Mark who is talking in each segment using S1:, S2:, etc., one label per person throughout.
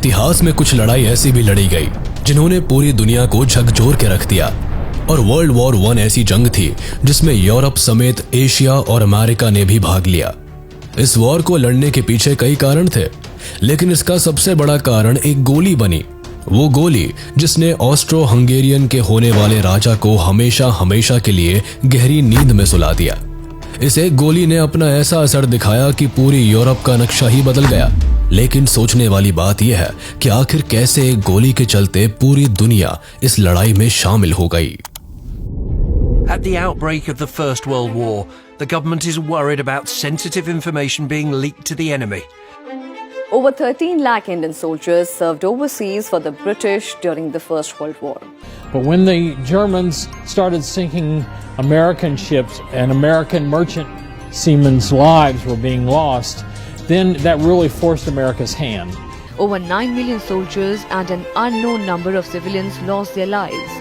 S1: इतिहास में कुछ लड़ाई ऐसी भी लड़ी गई जिन्होंने पूरी दुनिया को झकझोर के रख दिया। और वर्ल्ड वॉर 1 ऐसी जंग थी जिसमें यूरोप समेत एशिया और अमेरिका ने भी भाग लिया। इस वॉर को लड़ने के पीछे कई कारण थे, लेकिन इसका सबसे बड़ा कारण एक गोली बनी। वो गोली जिसने ऑस्ट्रो हंगेरियन के होने वाले राजा को हमेशा हमेशा के लिए गहरी नींद में सुला दिया। इस एक गोली ने अपना ऐसा असर दिखाया कि पूरी यूरोप का नक्शा ही बदल गया। लेकिन सोचने वाली बात यह है कि आखिर कैसे एक गोली के चलते पूरी दुनिया इस लड़ाई में शामिल हो गई।
S2: At the outbreak of the First World War, the government is worried about sensitive information being leaked to the enemy.
S3: Over 13 lakh Indian soldiers served overseas for the British during the First World War.
S4: But when the Germans started sinking American ships and American merchant seamen's lives were being lost, then that really forced America's hand.
S5: Over 9 million soldiers and an unknown number of civilians lost their lives.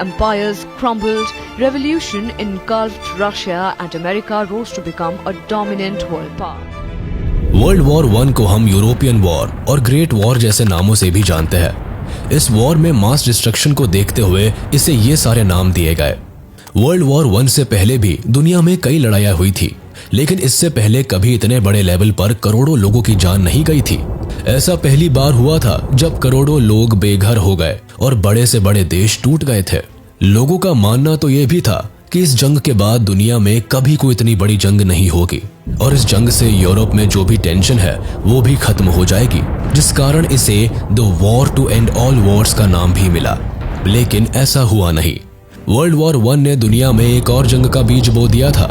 S5: Empires crumbled, revolution engulfed Russia, and America rose to become a dominant world power.
S1: World war 1 को हम European war और great war जैसे नामों से भी जानते हैं। इस वॉर में मास डिस्ट्रक्शन को देखते हुए इसे ये सारे नाम दिए गए। वर्ल्ड वॉर 1 से पहले भी दुनिया में कई लड़ाइयां हुई थी, लेकिन इससे पहले कभी इतने बड़े लेवल पर करोड़ों लोगों की जान नहीं गई थी। ऐसा पहली बार हुआ था जब करोड़ों लोग बेघर हो गए और बड़े से बड़े देश टूट गए थे। लोगों का मानना तो यह भी था कि इस जंग के बाद दुनिया में कभी कोई इतनी बड़ी जंग नहीं होगी और इस जंग से यूरोप में जो भी टेंशन है वो भी खत्म हो जाएगी, जिस कारण इसे the war to end all wars का नाम भी मिला। लेकिन ऐसा हुआ नहीं। वर्ल्ड वॉर 1 ने दुनिया में एक और जंग का बीज बो दिया था।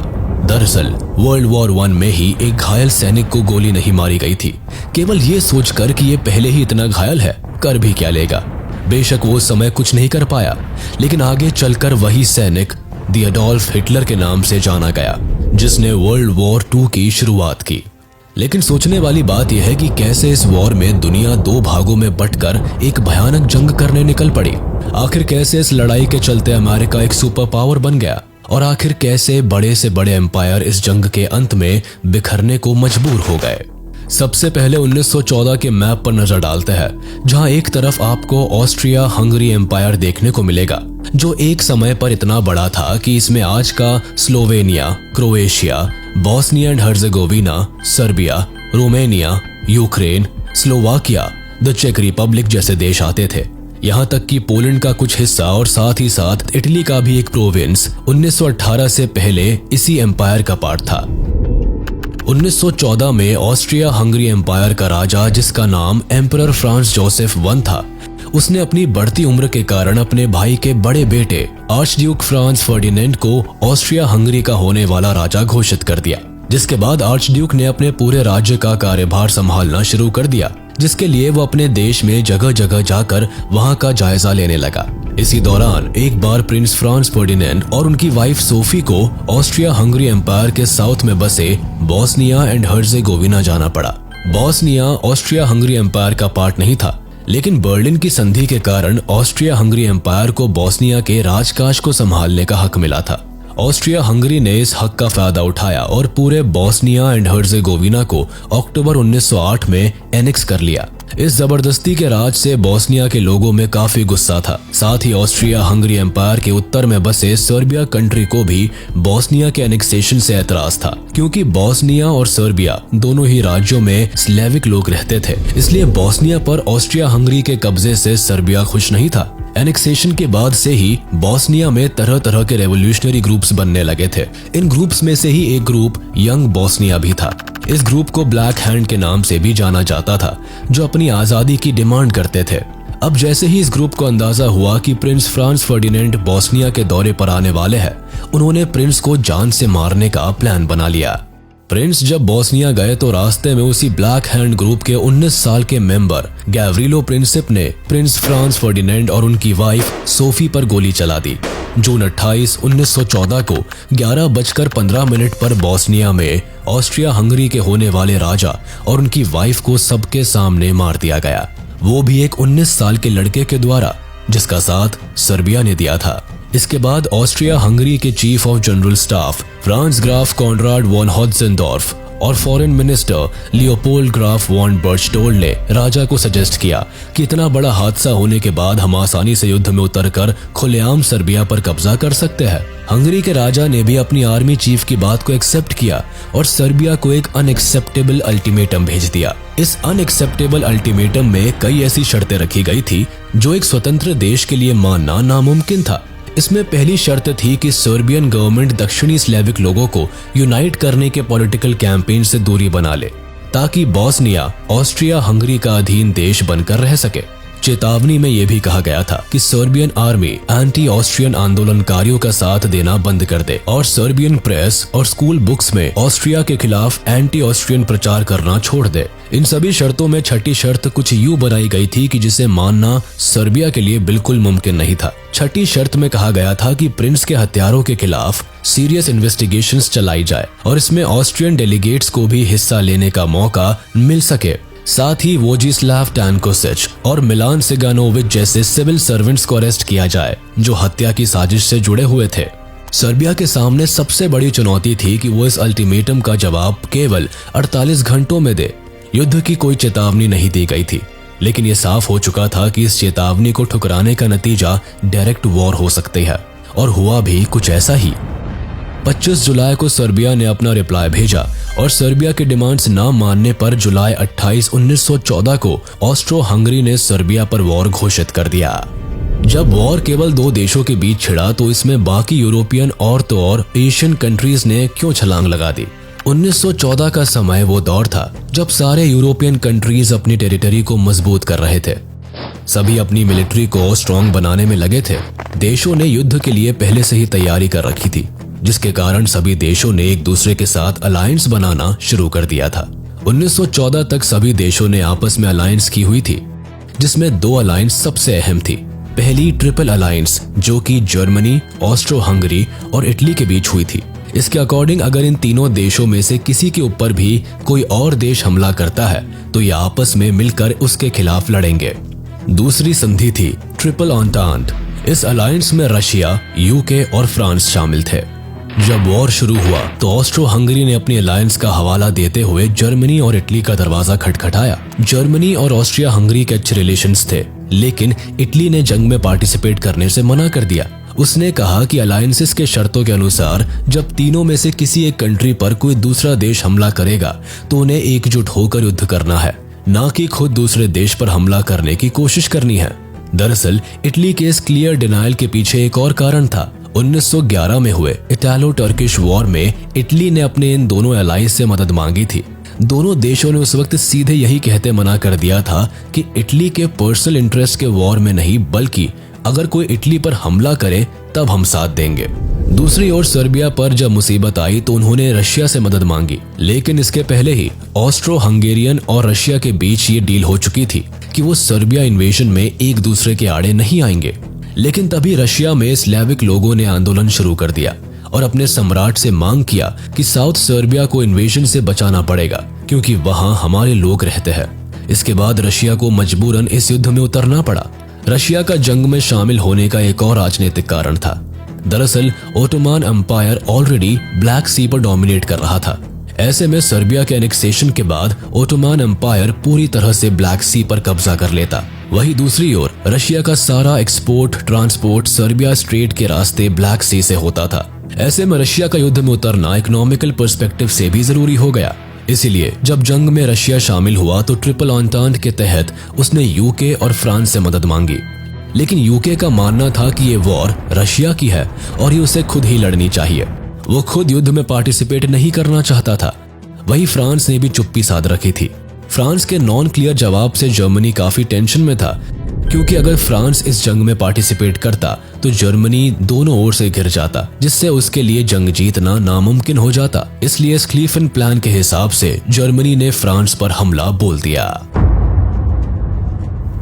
S1: दरअसल वर्ल्ड वॉर 1 में ही एक घायल सैनिक को गोली नहीं मारी गई थी, केवल ये सोचकर कि ये पहले ही इतना घायल है, कर भी क्या लेगा। बेशक वो समय कुछ नहीं कर पाया, लेकिन आगे चलकर वही सैनिक द एडोल्फ हिटलर के नाम से जाना गया, जिसने वर्ल्ड वॉर 2 की शुरुआत की। लेकिन सोचने वाली बात यह है कि कैसे इस वॉर में दुनिया 2 भागों में बंटकर एक भयानक जंग करने निकल पड़ी। आखिर कैसे इस लड़ाई के चलते अमेरिका एक सुपर पावर बन गया और आखिर कैसे बड़े से बड़े एम्पायर इस जंग के अंत में बिखरने को मजबूर हो गए। सबसे पहले 1914 के मैप पर नजर डालते हैं, जहां एक तरफ आपको ऑस्ट्रिया हंगरी एम्पायर देखने को मिलेगा, जो एक समय पर इतना बड़ा था कि इसमें आज का Slovenia, Croatia, Bosnia and Herzegovina, Serbia, Romania, Ukraine, Slovakia, the चेक रिपब्लिक जैसे देश आते थे। यहाँ तक कि पोलैंड का कुछ हिस्सा और साथ ही साथ इटली का भी एक प्रोविंस 1918 से पहले इसी एम्पायर का पार्ट था। 1914 में ऑस्ट्रिया हंगरी एम्पायर का राजा, जिसका नाम एम्परर फ्रांस जोसेफ I था, उसने अपनी बढ़ती उम्र के कारण अपने भाई के बड़े बेटे आर्चड्यूक फ्रांस फर्डिनेंड को ऑस्ट्रिया हंगरी का होने वाला राजा घोषित कर दिया, जिसके बाद आर्चड्यूक ने अपने पूरे राज्य का कार्यभार संभालना शुरू कर दिया, जिसके लिए वो अपने देश में जगह जगह जाकर वहां का जायजा लेने लगा। इसी दौरान एक बार प्रिंस फ्रांस फर्डिनेंड और उनकी वाइफ सोफी को ऑस्ट्रिया हंगरी एम्पायर के साउथ में बसे बोस्निया एंड हर्जेगोविना जाना पड़ा। बोस्निया ऑस्ट्रिया हंगरी एम्पायर का पार्ट नहीं था, लेकिन बर्लिन की संधि के कारण ऑस्ट्रिया हंगरी एम्पायर को बोस्निया के राजकाज को संभालने का हक मिला था। ऑस्ट्रिया हंगरी ने इस हक का फायदा उठाया और पूरे बोस्निया एंड हर्जेगोविना को अक्टूबर 1908 में एनेक्स कर लिया। इस जबरदस्ती के राज से बोस्निया के लोगों में काफी गुस्सा था। साथ ही ऑस्ट्रिया हंगरी एम्पायर के उत्तर में बसे सर्बिया कंट्री को भी बोस्निया के एनेक्सेशन से एतराज था, क्योंकि बोस्निया और सर्बिया दोनों ही राज्यों में स्लेविक लोग रहते थे। इसलिए बोस्निया पर ऑस्ट्रिया हंगरी के कब्जे से सर्बिया खुश नहीं था। एनेक्सेशन के बाद से ही बोस्निया में तरह तरह के रेवोल्यूशनरी ग्रुप्स बनने लगे थे। इन ग्रुप्स में से ही एक ग्रुप यंग बोस्निया भी था। इस ग्रुप को ब्लैक हैंड के नाम से भी जाना जाता था, जो अपनी आजादी की डिमांड करते थे। अब जैसे ही इस ग्रुप को अंदाजा हुआ कि प्रिंस फ्रांस फर्डिनेंड बोस्निया के दौरे पर आने वाले हैं, उन्होंने प्रिंस को जान से मारने का प्लान बना लिया। प्रिंस जब बोस्निया गए तो रास्ते में उसी ब्लैक हैंड ग्रुप के 19 साल के मेंबर गैवरिलो प्रिंसिप ने प्रिंस फ्रांस फर्डिनेंड और उनकी वाइफ सोफी पर गोली चला दी। जून 28, 1914 को 11:15 पर बोस्निया में ऑस्ट्रिया हंगरी के होने वाले राजा और उनकी वाइफ को सबके सामने मार दिया गया, वो भी एक 19 साल के लड़के के द्वारा, जिसका साथ सर्बिया ने दिया था। इसके बाद ऑस्ट्रिया हंगरी के chief of general staff Franz Graf Conrad von Hotzendorf और foreign minister Leopold Graf von Berchtold ने राजा को सजेस्ट किया कि इतना बड़ा हादसा होने के बाद हम आसानी से युद्ध में उतरकर खुलेआम सर्बिया पर कब्जा कर सकते हैं। हंगरी के राजा ने भी अपनी आर्मी चीफ की बात को एक्सेप्ट किया और सर्बिया को एक अनएक्सेप्टेबल अल्टीमेटम भेज दिया। इस अनएक्सेप्टेबल अल्टीमेटम में कई ऐसी शर्तें रखी गई थी जो एक स्वतंत्र देश के लिए मानना नामुमकिन था। इसमें पहली शर्त थी कि सर्बियन गवर्नमेंट दक्षिणी स्लेविक लोगों को यूनाइट करने के पॉलिटिकल कैंपेन से दूरी बना ले ताकि बॉस्निया ऑस्ट्रिया हंगरी का अधीन देश बनकर रह सके। चेतावनी में यह भी कहा गया था कि सर्बियन आर्मी एंटी ऑस्ट्रियन आंदोलनकारियों का साथ देना बंद कर दे और सर्बियन प्रेस और स्कूल बुक्स में ऑस्ट्रिया के खिलाफ एंटी ऑस्ट्रियन प्रचार करना छोड़ दे। इन सभी शर्तों में छठी शर्त कुछ यूं बनाई गई थी कि जिसे मानना सर्बिया के लिए बिल्कुल मुमकिन नहीं था। छठी शर्त में कहा गया था कि प्रिंस के हत्यारों के खिलाफ सीरियस इन्वेस्टिगेशंस चलाई जाए और इसमें ऑस्ट्रियन डेलीगेट्स को भी हिस्सा लेने का मौका मिल सके। साथ ही वोजिस्लाव टैनकोसिच और मिलान सिगानोविच जैसे सिविल सर्वेंट्स को अरेस्ट किया जाए जो हत्या की साजिश से जुड़े हुए थे। सर्बिया के सामने सबसे बड़ी चुनौती थी कि वो इस अल्टीमेटम का जवाब केवल 48 घंटों में दे। युद्ध की कोई चेतावनी नहीं दी गई थी, लेकिन ये साफ हो चुका था कि इस चेतावनी को ठुकराने का नतीजा डायरेक्ट वॉर हो सकती है, और हुआ भी कुछ ऐसा ही। 25 जुलाई को सर्बिया ने अपना रिप्लाई भेजा और सर्बिया के डिमांड्स ना मानने पर जुलाई 28, 1914 को ऑस्ट्रो हंगरी ने सर्बिया पर वॉर घोषित कर दिया। जब वॉर केवल दो देशों के बीच छिड़ा तो इसमें बाकी यूरोपियन और तो और एशियन कंट्रीज ने क्यों छलांग लगा दी। 1914 का समय वो दौर था जब सारे यूरोपियन कंट्रीज अपनी टेरिटरी को मजबूत कर रहे थे। सभी अपनी मिलिट्री को स्ट्रॉन्ग बनाने में लगे थे। देशों ने युद्ध के लिए पहले से ही तैयारी कर रखी थी, जिसके कारण सभी देशों ने एक दूसरे के साथ अलायंस बनाना शुरू कर दिया था। 1914 तक सभी देशों ने आपस में अलायंस की हुई थी, जिसमें दो अलायंस सबसे अहम थी। पहली ट्रिपल अलायंस जो कि जर्मनी, ऑस्ट्रो हंगरी और इटली के बीच हुई थी। इसके अकॉर्डिंग अगर इन तीनों देशों में से किसी के ऊपर भी कोई और देश हमला करता है तो ये आपस में मिलकर उसके खिलाफ लड़ेंगे। दूसरी संधि थी ट्रिपल एंटेंट। इस अलायंस में रशिया, यूके और फ्रांस शामिल थे। जब वॉर शुरू हुआ तो ऑस्ट्रो हंगरी ने अपनी अलायंस का हवाला देते हुए जर्मनी और इटली का दरवाजा खटखटाया। जर्मनी और ऑस्ट्रिया हंगरी के अच्छे रिलेशंस थे, लेकिन इटली ने जंग में पार्टिसिपेट करने से मना कर दिया। उसने कहा कि अलायंसेस के शर्तों के अनुसार जब तीनों में से किसी एक कंट्री पर कोई दूसरा देश हमला करेगा तो उन्हें एकजुट होकर युद्ध करना है, ना कि खुद दूसरे देश पर हमला करने की कोशिश करनी है। दरअसल इटली के इस क्लियर डिनायल के पीछे एक और कारण था। 1911 में हुए इटालो टर्किश वॉर में इटली ने अपने इन दोनों अलायंस से मदद मांगी थी। दोनों देशों ने उस वक्त सीधे यही कहते मना कर दिया था कि इटली के पर्सनल इंटरेस्ट के वॉर में नहीं, बल्कि अगर कोई इटली पर हमला करे तब हम साथ देंगे। दूसरी ओर सर्बिया पर जब मुसीबत आई तो उन्होंने रशिया से मदद मांगी, लेकिन इसके पहले ही ऑस्ट्रो हंगेरियन और रशिया के बीच ये डील हो चुकी थी कि वो सर्बिया इन्वेजन में एक दूसरे के आड़े नहीं आएंगे। लेकिन तभी रशिया में स्लेविक लोगों ने आंदोलन शुरू कर दिया और अपने सम्राट से मांग किया कि साउथ सर्बिया को इन्वेजन से बचाना पड़ेगा क्योंकि वहां हमारे लोग रहते हैं। इसके बाद रशिया को मजबूरन इस युद्ध में उतरना पड़ा। रशिया का जंग में शामिल होने का एक और राजनीतिक कारण था। दरअसल ओटोमान एम्पायर ऑलरेडी ब्लैक सी पर डोमिनेट कर रहा था। ऐसे में सर्बिया के एनेक्सेशन के बाद ओटोमान एम्पायर पूरी तरह से ब्लैक सी पर कब्जा कर लेता। वहीं दूसरी ओर रशिया का सारा एक्सपोर्ट ट्रांसपोर्ट सर्बिया स्ट्रेट के रास्ते ब्लैक सी से होता था। ऐसे में रशिया का युद्ध में उतरना इकोनॉमिकल पर्सपेक्टिव से भी जरूरी हो गया। इसीलिए जब जंग में रशिया शामिल हुआ तो ट्रिपल एंटेंट के तहत उसने यूके और फ्रांस से मदद मांगी। लेकिन यूके का मानना था कि ये वॉर रशिया की है और ये उसे खुद ही लड़नी चाहिए। वो खुद युद्ध में पार्टिसिपेट नहीं करना चाहता था। वहीं फ्रांस ने भी चुप्पी साध रखी थी। फ्रांस के नॉन क्लियर जवाब से जर्मनी काफी टेंशन में था, क्योंकि अगर फ्रांस इस जंग में पार्टिसिपेट करता तो जर्मनी दोनों ओर से घिर जाता, जिससे उसके लिए जंग जीतना नामुमकिन हो जाता। इसलिए स्क्लीफन प्लान के हिसाब से जर्मनी ने फ्रांस पर हमला बोल दिया।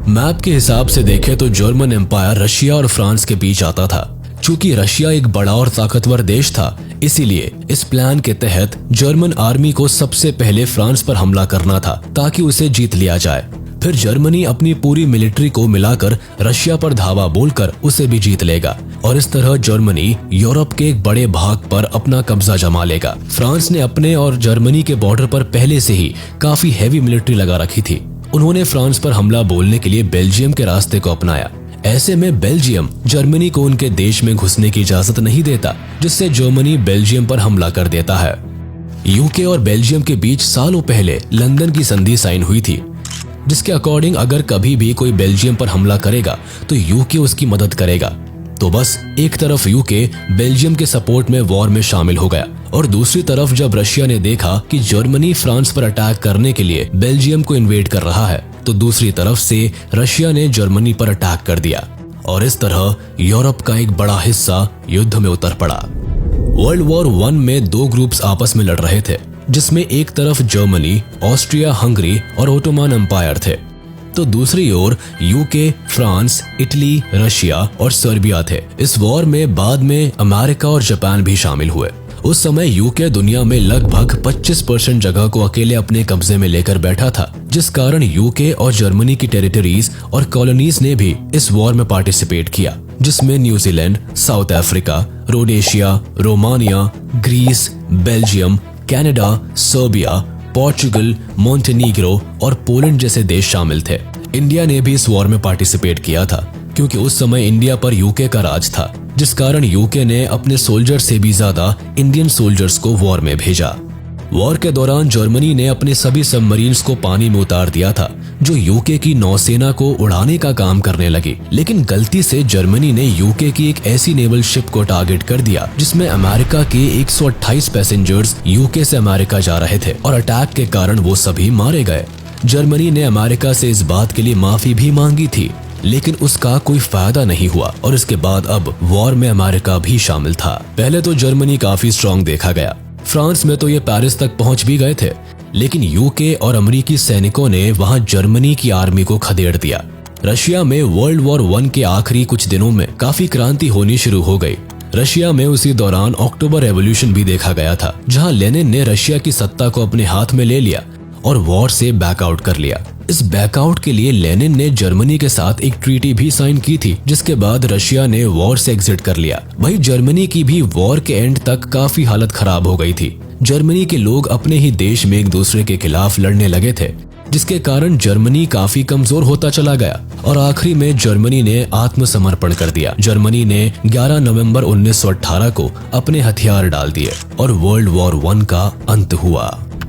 S1: मैप के हिसाब से देखें तो जर्मन एम्पायर रशिया और फ्रांस के बीच आता था। चूंकि रशिया एक बड़ा और ताकतवर देश था, इसीलिए इस प्लान के तहत जर्मन आर्मी को सबसे पहले फ्रांस पर हमला करना था ताकि उसे जीत लिया जाए। फिर जर्मनी अपनी पूरी मिलिट्री को मिलाकर रशिया पर धावा बोलकर उसे भी जीत लेगा और इस तरह जर्मनी यूरोप के एक बड़े भाग पर अपना कब्जा जमा लेगा। फ्रांस ने अपने और जर्मनी के बॉर्डर पर पहले से ही काफी हैवी मिलिट्री लगा रखी थी। उन्होंने फ्रांस पर हमला बोलने के लिए बेल्जियम के रास्ते को अपनाया। ऐसे में बेल्जियम जर्मनी को उनके देश में घुसने की इजाजत नहीं देता, जिससे जर्मनी बेल्जियम पर हमला कर देता है। यूके और बेल्जियम के बीच सालों पहले लंदन की संधि साइन हुई थी, जिसके अकॉर्डिंग अगर कभी भी कोई बेल्जियम पर हमला करेगा तो यूके उसकी मदद करेगा। तो बस एक तरफ यूके बेल्जियम के सपोर्ट में वॉर में शामिल हो गया और दूसरी तरफ जब रशिया ने देखा कि जर्मनी फ्रांस पर अटैक करने के लिए बेल्जियम को इन्वेड कर रहा है, तो दूसरी तरफ से रशिया ने जर्मनी पर अटैक कर दिया और इस तरह यूरोप का एक बड़ा हिस्सा युद्ध में उतर पड़ा। वर्ल्ड वॉर 1 में 2 ग्रुप्स आपस में लड़ रहे थे, जिसमें एक तरफ जर्मनी, ऑस्ट्रिया हंगरी और ओटोमन एम्पायर थे, तो दूसरी ओर यूके, फ्रांस, इटली, रशिया और सर्बिया थे। इस वॉर में बाद में अमेरिका और जापान भी शामिल हुए। उस समय यूके दुनिया में लगभग 25% जगह को अकेले अपने कब्जे में लेकर बैठा था, जिस कारण यूके और जर्मनी की टेरिटरीज और कॉलोनीज ने भी इस वॉर में पार्टिसिपेट किया, जिसमें New Zealand, South Africa, Rhodesia, Romania, Greece, Belgium, Canada, Serbia, Portugal, Montenegro और पोलैंड जैसे देश शामिल थे। इंडिया ने भी इस वॉर में पार्टिसिपेट किया था, क्योंकि उस समय इंडिया पर यूके का राज था, जिस कारण यूके ने अपने सोल्जर से भी ज्यादा इंडियन सोल्जर्स को वॉर में भेजा। वॉर के दौरान जर्मनी ने अपने सभी सबमरीन्स को पानी में उतार दिया था, जो यूके की नौसेना को उड़ाने का काम करने लगी। लेकिन गलती से जर्मनी ने यूके की एक ऐसी नेवल शिप को टारगेट कर दिया जिसमें अमेरिका के 128 पैसेंजर्स यूके से अमेरिका जा रहे थे और अटैक के कारण वो सभी मारे गए। जर्मनी ने अमेरिका से इस बात के लिए माफी भी मांगी थी, लेकिन उसका कोई फायदा नहीं हुआ और इसके बाद अब वॉर में अमेरिका भी शामिल था। पहले तो जर्मनी काफी स्ट्रांग देखा गया, फ्रांस में तो ये पेरिस तक पहुंच भी गए थे, लेकिन यूके और अमेरिकी सैनिकों ने वहां जर्मनी की आर्मी को खदेड़ दिया। रशिया में वर्ल्ड वॉर 1 के आखिरी कुछ दिनों में काफी क्रांति होनी शुरू हो गई। रशिया में उसी दौरान अक्टूबर रेवोल्यूशन भी देखा गया था, जहां लेनिन ने रशिया की सत्ता को अपने हाथ में ले लिया और वॉर से बैकआउट कर लिया। इस बैकआउट के लिए लेनिन ने जर्मनी के साथ एक ट्रीटी भी साइन की थी, जिसके बाद रशिया ने वॉर से एग्जिट कर लिया। वहीं जर्मनी की भी वॉर के एंड तक काफी हालत खराब हो गई थी। जर्मनी के लोग अपने ही देश में एक दूसरे के खिलाफ लड़ने लगे थे, जिसके कारण जर्मनी काफी कमजोर होता चला गया और आखिरी में जर्मनी ने आत्मसमर्पण कर दिया। जर्मनी ने 11 नवंबर 1918 को अपने हथियार डाल दिए और वर्ल्ड वॉर 1 का अंत हुआ।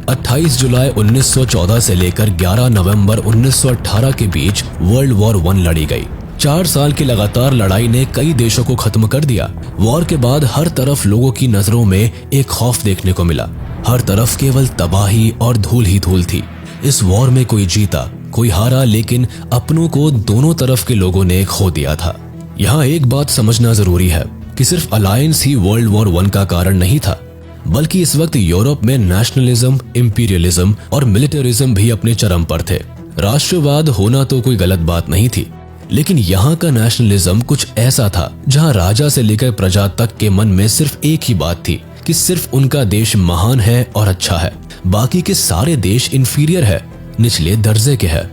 S1: 28 जुलाई 1914 से लेकर 11 नवंबर 1918 के बीच वर्ल्ड वॉर 1 लड़ी गई। 4 साल की लगातार लड़ाई ने कई देशों को खत्म कर दिया। वॉर के बाद हर तरफ लोगों की नजरों में एक खौफ देखने को मिला। हर तरफ केवल तबाही और धूल ही धूल थी। इस वॉर में कोई जीता, कोई हारा, लेकिन अपनों को दोनों तरफ के लोगों ने खो दिया था। यहाँ एक बात समझना जरूरी है कि सिर्फ अलायंस ही वर्ल्ड वॉर 1 का कारण नहीं था, बल्कि इस वक्त यूरोप में नेशनलिज्म, इंपीरियलिज्म और मिलिटरिज्म भी अपने चरम पर थे। राष्ट्रवाद होना तो कोई गलत बात नहीं थी, लेकिन यहाँ का नेशनलिज्म कुछ ऐसा था जहाँ राजा से लेकर प्रजा तक के मन में सिर्फ एक ही बात थी कि सिर्फ उनका देश महान है और अच्छा है, बाकी के सारे देश इंफीरियर है, निचले दर्जे के है।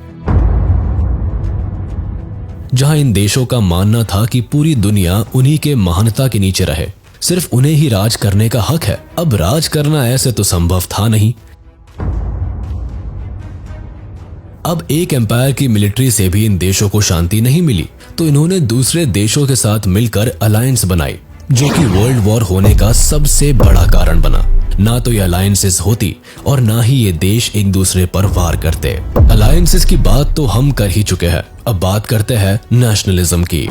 S1: जहाँ इन देशों का मानना था कि पूरी दुनिया उन्हीं के महानता के नीचे रहे, सिर्फ उन्हें ही राज करने का हक है। अब राज करना ऐसे तो संभव था नहीं। अब एक एम्पायर की मिलिट्री से भी इन देशों को शांति नहीं मिली, तो इन्होंने दूसरे देशों के साथ मिलकर अलायंस बनाई, जो कि वर्ल्ड वॉर होने का सबसे बड़ा कारण बना। ना तो ये अलायंसेस होती और ना ही ये देश एक दूसरे पर वार करते। अलायंसेस की बात तो हम कर ही चुके हैं, अब बात करते हैं नेशनलिज्म की।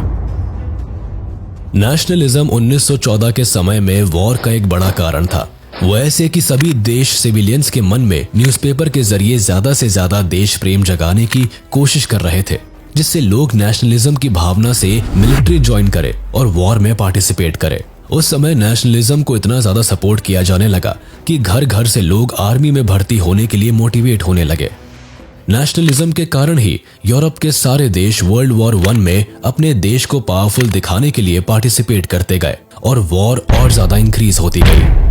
S1: नेशनलिज्म 1914 के समय में वॉर का एक बड़ा कारण था। वो ऐसे कि सभी देश सिविलियंस के मन में न्यूज़पेपर के जरिए ज्यादा से ज्यादा देश प्रेम जगाने की कोशिश कर रहे थे, जिससे लोग नेशनलिज्म की भावना से मिलिट्री ज्वाइन करे और वॉर में पार्टिसिपेट करे। उस समय नेशनलिज्म को इतना ज्यादा सपोर्ट किया जाने लगा कि घर घर से लोग आर्मी में भर्ती होने के लिए मोटिवेट होने लगे। नेशनलिज्म के कारण ही यूरोप के सारे देश वर्ल्ड वॉर 1 में अपने देश को पावरफुल दिखाने के लिए पार्टिसिपेट करते गए और वॉर और ज्यादा इंक्रीज होती गई।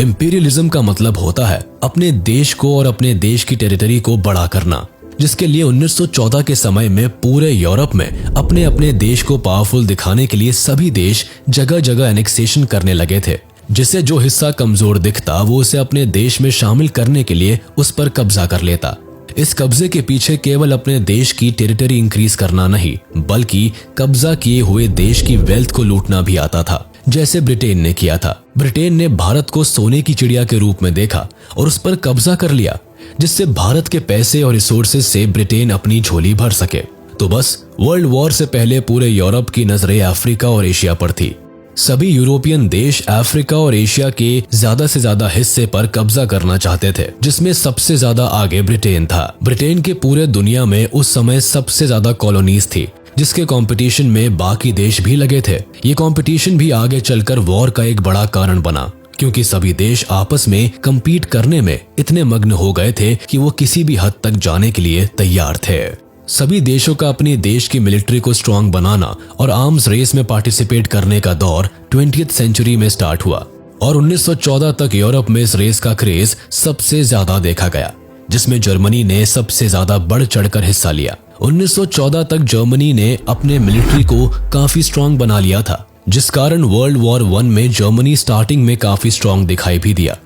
S1: इंपीरियलिज्म का मतलब होता है अपने देश को और अपने देश की टेरिटरी को बड़ा करना। जिसके लिए 1914 के समय में पूरे यूरोप में अपने अपने देश को पावरफुल दिखाने के लिए सभी देश जगह जगह एनेक्सेशन करने लगे थे, जिससे जो हिस्सा कमजोर दिखता वो उसे अपने देश में शामिल करने के लिए उस पर कब्जा कर लेता। इस कब्जे के पीछे केवल अपने देश की टेरिटरी इंक्रीज करना नहीं, बल्कि कब्जा किए हुए देश की वेल्थ को लूटना भी आता था, जैसे ब्रिटेन ने किया था। ब्रिटेन ने भारत को सोने की चिड़िया के रूप में देखा और उस पर कब्जा कर लिया, जिससे भारत के पैसे और रिसोर्सेज से ब्रिटेन अपनी झोली भर सके। तो बस वर्ल्ड वॉर से पहले पूरे यूरोप की नजरें अफ्रीका और एशिया पर थी। सभी यूरोपियन देश अफ्रीका और एशिया के ज्यादा से ज्यादा हिस्से पर कब्जा करना चाहते थे, जिसमें सबसे ज्यादा आगे ब्रिटेन था। ब्रिटेन के पूरे दुनिया में उस समय सबसे ज्यादा कॉलोनीज थी, जिसके कंपटीशन में बाकी देश भी लगे थे। ये कंपटीशन भी आगे चलकर वॉर का एक बड़ा कारण बना, क्योंकि सभी देश आपस में कम्पीट करने में इतने मग्न हो गए थे कि वो किसी भी हद तक जाने के लिए तैयार थे। सभी देशों का अपनी देश की मिलिट्री को स्ट्रांग बनाना और आर्म्स रेस में पार्टिसिपेट करने का दौर 20th सेंचुरी में स्टार्ट हुआ और 1914 तक यूरोप में इस रेस का क्रेज सबसे ज्यादा देखा गया, जिसमें जर्मनी ने सबसे ज्यादा बढ़ चढ़कर हिस्सा लिया। 1914 तक जर्मनी ने अपने मिलिट्री को काफी स्ट्रांग बना लिया था, जिस कारण वर्ल्ड वॉर 1 में जर्मनी स्टार्टिंग में काफी स्ट्रांग दिखाई भी दिया।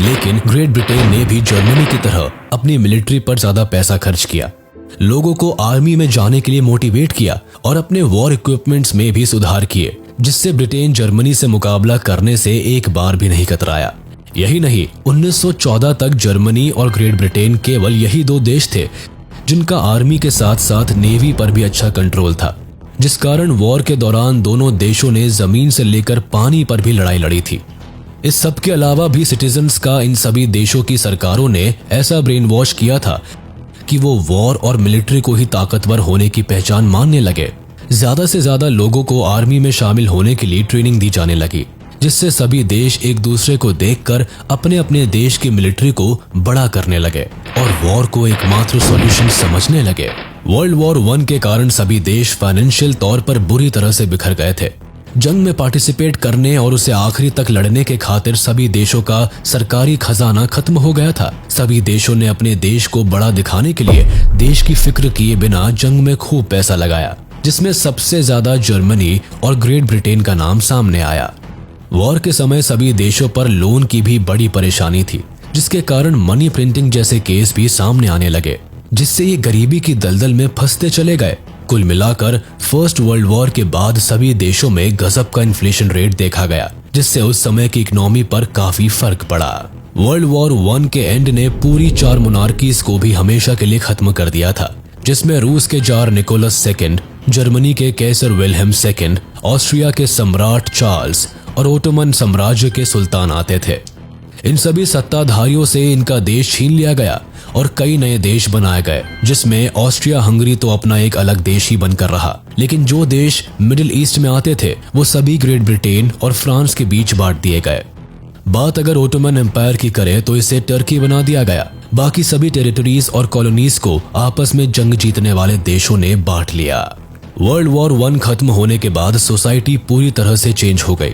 S1: लेकिन ग्रेट ब्रिटेन ने भी जर्मनी की तरह अपनी मिलिट्री पर ज्यादा पैसा खर्च किया, लोगों को आर्मी में जाने के लिए मोटिवेट किया और अपने वॉर इक्विपमेंट्स में भी सुधार किए, जिससे ब्रिटेन जर्मनी से मुकाबला करने से एक बार भी नहीं कतराया। यही नहीं, 1914 तक जर्मनी और ग्रेट ब्रिटेन केवल यही दो देश थे जिनका आर्मी के साथ साथ नेवी पर भी अच्छा कंट्रोल था, जिस कारण वॉर के दौरान दोनों देशों ने जमीन से लेकर पानी पर भी लड़ाई लड़ी थी। इस सब के अलावा भी सिटीजन्स का इन सभी देशों की सरकारों ने ऐसा ब्रेन वॉश किया था कि वो वॉर और मिलिट्री को ही ताकतवर होने की पहचान मानने लगे। ज्यादा से ज्यादा लोगों को आर्मी में शामिल होने के लिए ट्रेनिंग दी जाने लगी, जिससे सभी देश एक दूसरे को देखकर अपने अपने देश की मिलिट्री को बड़ा करने लगे और वॉर को एकमात्र सॉल्यूशन समझने लगे। वर्ल्ड वॉर 1 के कारण सभी देश फाइनेंशियल तौर पर बुरी तरह से बिखर गए थे। जंग में पार्टिसिपेट करने और उसे आखिरी तक लड़ने के खातिर सभी देशों का सरकारी खजाना खत्म हो गया था। सभी देशों ने अपने देश को बड़ा दिखाने के लिए देश की फिक्र किए बिना जंग में खूब पैसा लगाया, जिसमें सबसे ज्यादा जर्मनी और ग्रेट ब्रिटेन का नाम सामने आया। वॉर के समय सभी देशों पर लोन की भी बड़ी परेशानी थी, जिसके कारण मनी प्रिंटिंग जैसे केस भी सामने आने लगे, जिससे ये गरीबी की दलदल में फंसते चले गए। कुल मिलाकर फर्स्ट वर्ल्ड वॉर के बाद सभी देशों में गजब का इन्फ्लेशन रेट देखा गया, जिससे उस समय की इकोनॉमी पर काफी फर्क पड़ा। वर्ल्ड वॉर 1 के एंड ने पूरी 4 मोनार्कीज को भी हमेशा के लिए खत्म कर दिया था, जिसमें रूस के जार निकोलस सेकंड, जर्मनी के कैसर विल्हेम सेकंड, ऑस्ट्रिया के सम्राट चार्ल्स और ओटोमन साम्राज्य के सुल्तान आते थे। इन सभी सत्ताधारियों से इनका देश छीन लिया गया और कई नए देश बनाए गए, जिसमें ऑस्ट्रिया हंगरी तो अपना एक अलग देश ही बनकर रहा, लेकिन जो देश मिडिल ईस्ट में आते थे वो सभी ग्रेट ब्रिटेन और फ्रांस के बीच बांट दिए गए। बात अगर ओटोमन एम्पायर की करें तो इसे टर्की बना दिया गया। बाकी सभी टेरिटरीज और कॉलोनीज को आपस में जंग जीतने वाले देशों ने बांट लिया। वर्ल्ड वॉर 1 खत्म होने के बाद सोसाइटी पूरी तरह से चेंज हो गई।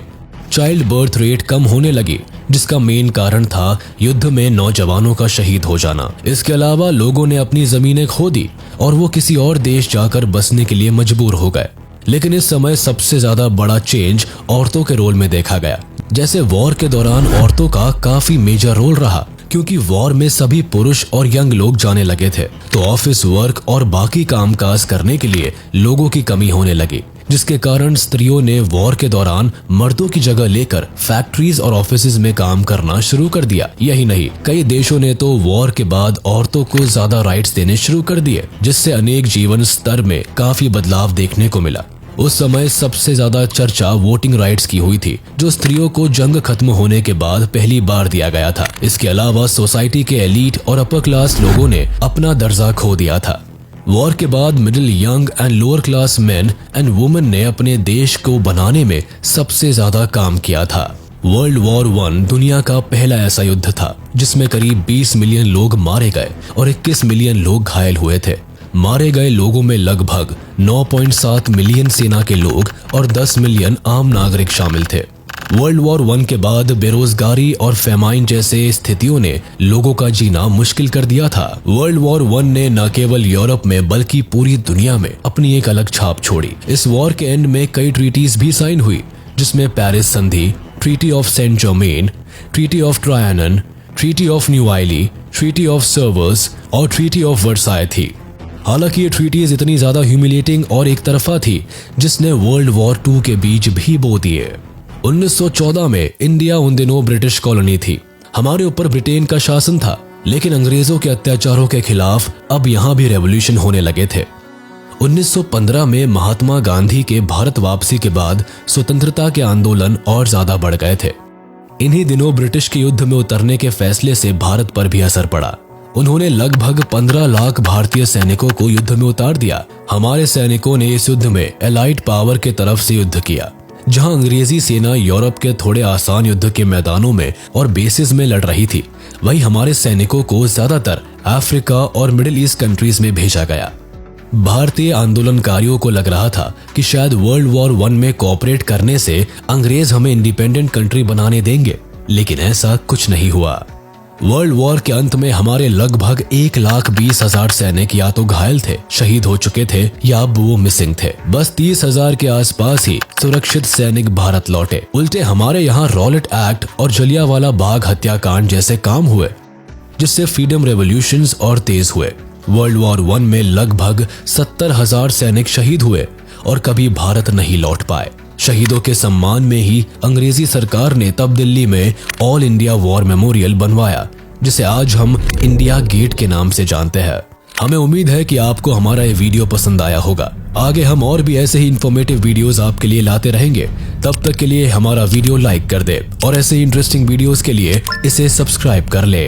S1: चाइल्ड बर्थ रेट कम होने लगी, जिसका मेन कारण था युद्ध में नौजवानों का शहीद हो जाना। इसके अलावा लोगों ने अपनी जमीनें खो दी और वो किसी और देश जाकर बसने के लिए मजबूर हो गए। लेकिन इस समय सबसे ज्यादा बड़ा चेंज औरतों के रोल में देखा गया। जैसे वॉर के दौरान औरतों का काफी मेजर रोल रहा, क्योंकि वॉर में सभी पुरुष और यंग लोग जाने लगे थे, तो ऑफिस वर्क और बाकी कामकाज करने के लिए लोगों की कमी होने लगी, जिसके कारण स्त्रियों ने वॉर के दौरान मर्दों की जगह लेकर फैक्ट्रीज और ऑफिसेज में काम करना शुरू कर दिया। यही नहीं, कई देशों ने तो वॉर के बाद औरतों को ज्यादा राइट्स देने शुरू कर दिए, जिससे अनेक जीवन स्तर में काफी बदलाव देखने को मिला। उस समय सबसे ज्यादा चर्चा वोटिंग राइट्स की हुई थी, जो स्त्रियों को जंग खत्म होने के बाद पहली बार दिया गया था। इसके अलावा सोसाइटी के एलीट और अपर क्लास लोगों ने अपना दर्जा खो दिया था। वॉर के बाद middle, young and lower class main and women ने अपने देश को बनाने में सबसे ज्यादा काम किया था। वर्ल्ड वॉर 1 दुनिया का पहला ऐसा युद्ध था जिसमें करीब 20 मिलियन लोग मारे गए और 21 मिलियन लोग घायल हुए थे। मारे गए लोगों में लगभग 9.7 मिलियन सेना के लोग और 10 मिलियन आम नागरिक शामिल थे। वर्ल्ड वॉर 1 के बाद बेरोजगारी और फेमाइन जैसे स्थितियों ने लोगों का जीना मुश्किल कर दिया था। वर्ल्ड वॉर 1 ने न केवल यूरोप में बल्कि पूरी दुनिया में अपनी एक अलग छाप छोड़ी। इस वॉर के एंड में कई ट्रीटीज भी साइन हुई, जिसमें पेरिस संधि, treaty of Saint Germain, treaty of Trianon, treaty of Neuilly, treaty of Sevres और ट्रीटी ऑफ वर्साय थी। हालांकि ये ट्रीटीज इतनी ज्यादा ह्यूमिलेटिंग और एक तरफा थी जिसने वर्ल्ड वॉर 2 के बीज भी बो दिए। 1914 में इंडिया उन दिनों ब्रिटिश कॉलोनी थी। हमारे ऊपर ब्रिटेन का शासन था, लेकिन अंग्रेजों के अत्याचारों के खिलाफ अब यहाँ भी रेवोल्यूशन होने लगे थे। 1915 में महात्मा गांधी के भारत वापसी के बाद स्वतंत्रता के आंदोलन और ज्यादा बढ़ गए थे। इन्हीं दिनों ब्रिटिश के युद्ध में उतरने के फैसले से भारत पर भी असर पड़ा। उन्होंने लगभग 15 लाख भारतीय सैनिकों को युद्ध में उतार दिया। हमारे सैनिकों ने इस युद्ध में एलाइड पावर के तरफ से युद्ध किया। जहां अंग्रेजी सेना यूरोप के थोड़े आसान युद्ध के मैदानों में और बेसिस में लड़ रही थी, वहीं हमारे सैनिकों को ज्यादातर अफ्रीका और मिडिल ईस्ट कंट्रीज में भेजा गया। भारतीय आंदोलनकारियों को लग रहा था कि शायद वर्ल्ड वॉर 1 में कोऑपरेट करने से अंग्रेज हमें इंडिपेंडेंट कंट्री बनाने देंगे, लेकिन ऐसा कुछ नहीं हुआ। वर्ल्ड वॉर के अंत में हमारे लगभग 1,20,000 सैनिक या तो घायल थे, शहीद हो चुके थे या अब वो मिसिंग थे। बस 30,000 के आसपास ही सुरक्षित सैनिक भारत लौटे। उल्टे हमारे यहाँ रॉलेट एक्ट और जलियांवाला बाग हत्याकांड जैसे काम हुए, जिससे फ्रीडम रेवोल्यूशंस और तेज हुए। वर्ल्ड वॉर 1 में लगभग 70,000 सैनिक शहीद हुए और कभी भारत नहीं लौट पाए। शहीदों के सम्मान में ही अंग्रेजी सरकार ने तब दिल्ली में ऑल इंडिया वॉर मेमोरियल बनवाया, जिसे आज हम इंडिया गेट के नाम से जानते हैं। हमें उम्मीद है कि आपको हमारा ये वीडियो पसंद आया होगा। आगे हम और भी ऐसे ही इंफॉर्मेटिव वीडियोस आपके लिए लाते रहेंगे। तब तक के लिए हमारा वीडियो लाइक कर दे और ऐसे ही इंटरेस्टिंग वीडियोस के लिए इसे सब्सक्राइब कर ले।